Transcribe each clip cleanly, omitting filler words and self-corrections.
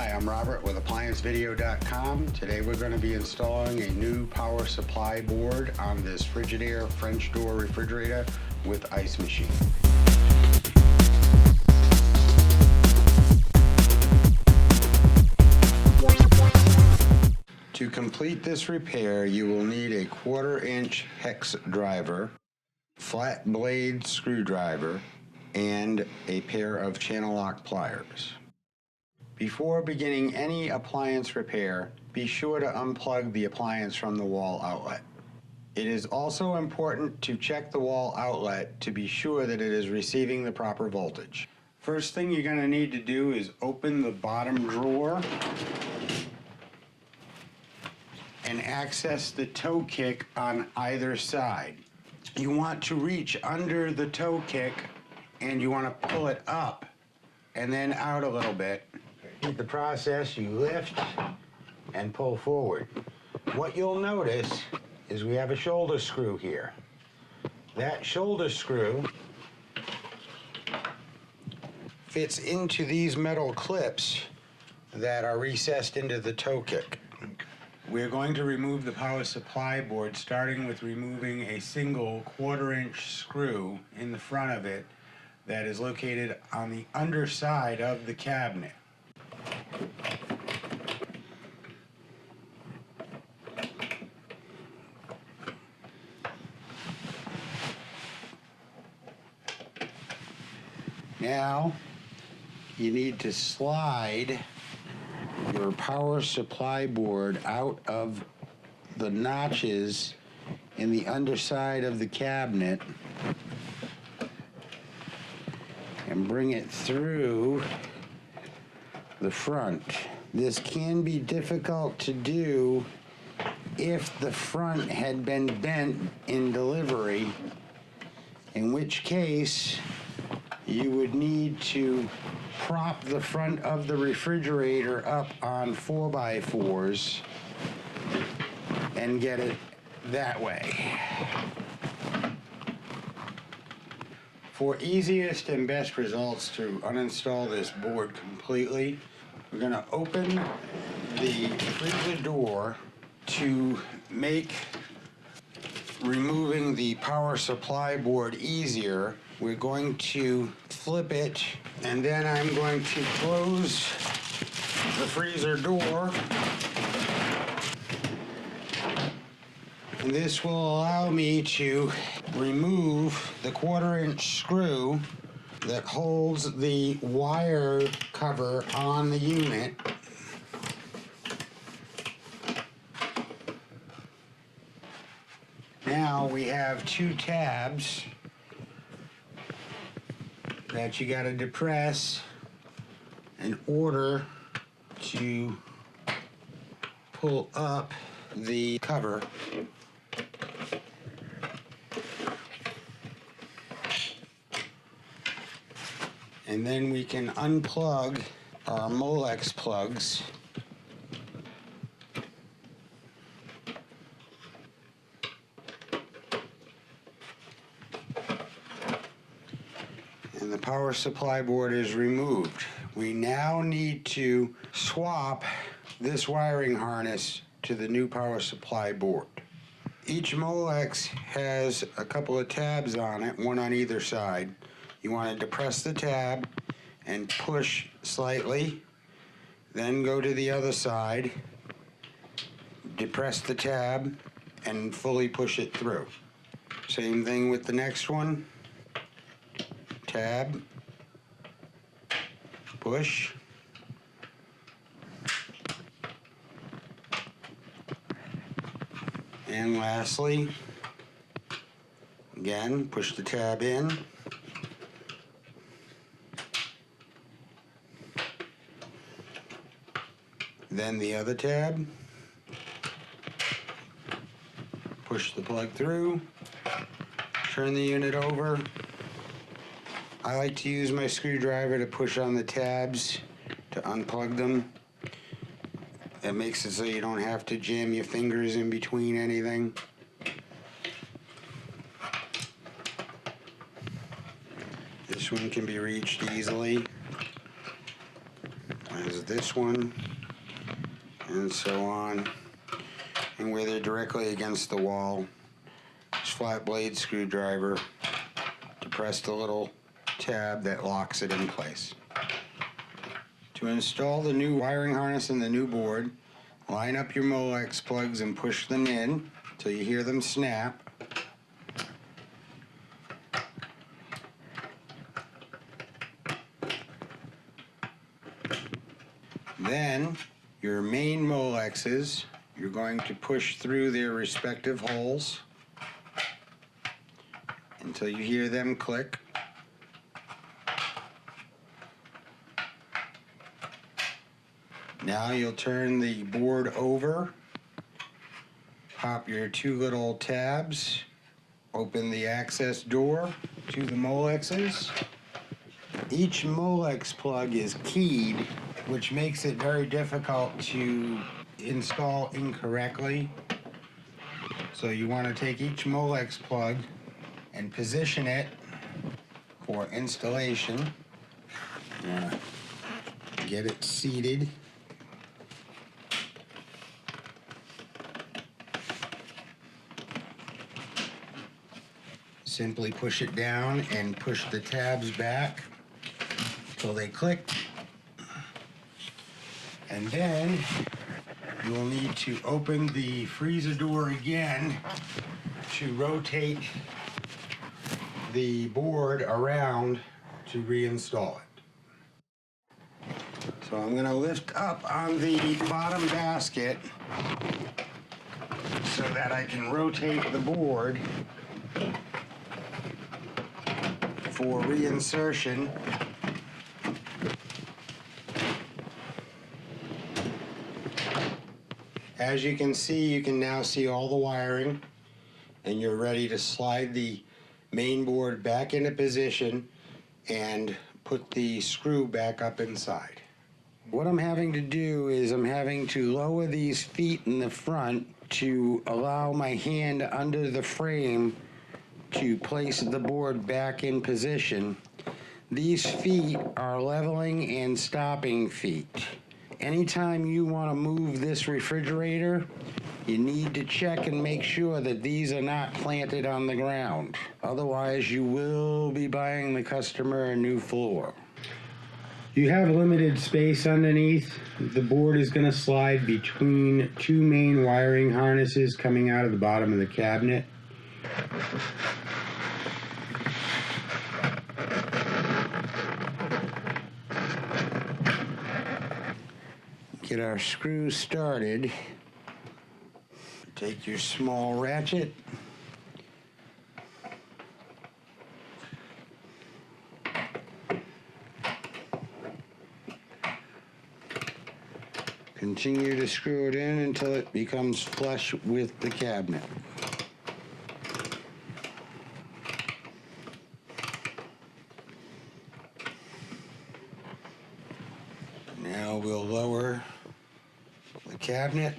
Hi, I'm Robert with ApplianceVideo.com. Today we're going to be installing a new power supply board on this Frigidaire French door refrigerator with ice machine. To complete this repair, you will need a 1/4-inch hex driver, flat blade screwdriver, and a pair of channel lock pliers. Before beginning any appliance repair, be sure to unplug the appliance from the wall outlet. It is also important to check the wall outlet to be sure that it is receiving the proper voltage. First thing you're going to need to do is open the bottom drawer and access the toe kick on either side. You want to reach under the toe kick and you want to pull it up and then out a little bit. In the process, you lift and pull forward. What you'll notice is we have a shoulder screw here. That shoulder screw fits into these metal clips that are recessed into the toe kick. We're going to remove the power supply board, starting with removing a single 1/4-inch screw in the front of it that is located on the underside of the cabinet. Now, you need to slide your power supply board out of the notches in the underside of the cabinet and bring it through the front. This can be difficult to do if the front had been bent in delivery, in which case you would need to prop the front of the refrigerator up on 4x4s and get it that way. For easiest and best results to uninstall this board completely, we're going to open the freezer door. To make removing the power supply board easier, we're going to flip it, and then I'm going to close the freezer door. And this will allow me to remove the 1/4-inch screw that holds the wire cover on the unit. Now we have 2 tabs that you got to depress in order to pull up the cover. And then we can unplug our Molex plugs. And the power supply board is removed. We now need to swap this wiring harness to the new power supply board. Each Molex has a couple of tabs on it, one on either side. You want to depress the tab and push slightly, then go to the other side, depress the tab, and fully push it through. Same thing with the next one. Tab, push, and lastly, again, push the tab in, then the other tab, push the plug through, turn the unit over. I like to use my screwdriver to push on the tabs to unplug them. That makes it so you don't have to jam your fingers in between anything. This one can be reached easily, as this one, and so on. And where they're directly against the wall, just flat blade screwdriver to press the little tab that locks it in place. To install the new wiring harness in the new board, line up your Molex plugs and push them in till you hear them snap. Then your main Molexes, you're going to push through their respective holes until you hear them click. Now you'll turn the board over, pop your two little tabs, open the access door to the Molexes. Each Molex plug is keyed, which makes it very difficult to install incorrectly. So you want to take each Molex plug and position it for installation. Get it seated. Simply push it down and push the tabs back until they click. And then you will need to open the freezer door again to rotate the board around to reinstall it. So I'm going to lift up on the bottom basket so that I can rotate the board for reinsertion. As you can now see all the wiring, and you're ready to slide the main board back into position and put the screw back up inside. What I'm having to do is I'm having to lower these feet in the front to allow my hand under the frame to place the board back in position. These feet are leveling and stopping feet. Anytime you want to move this refrigerator, you need to check and make sure that these are not planted on the ground. Otherwise, you will be buying the customer a new floor. You have limited space underneath. The board is going to slide between two main wiring harnesses coming out of the bottom of the cabinet. Get our screws started. Take your small ratchet. Continue to screw it in until it becomes flush with the cabinet. Now we'll lower the cabinet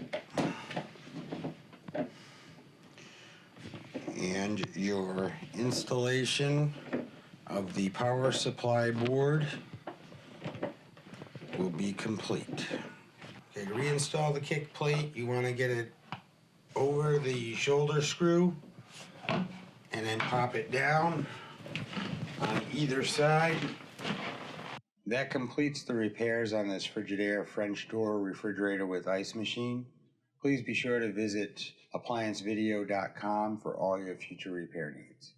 and your installation of the power supply board will be complete. Okay, to reinstall the kick plate, you want to get it over the shoulder screw and then pop it down on either side. That completes the repairs on this Frigidaire French door refrigerator with ice machine. Please be sure to visit ApplianceVideo.com for all your future repair needs.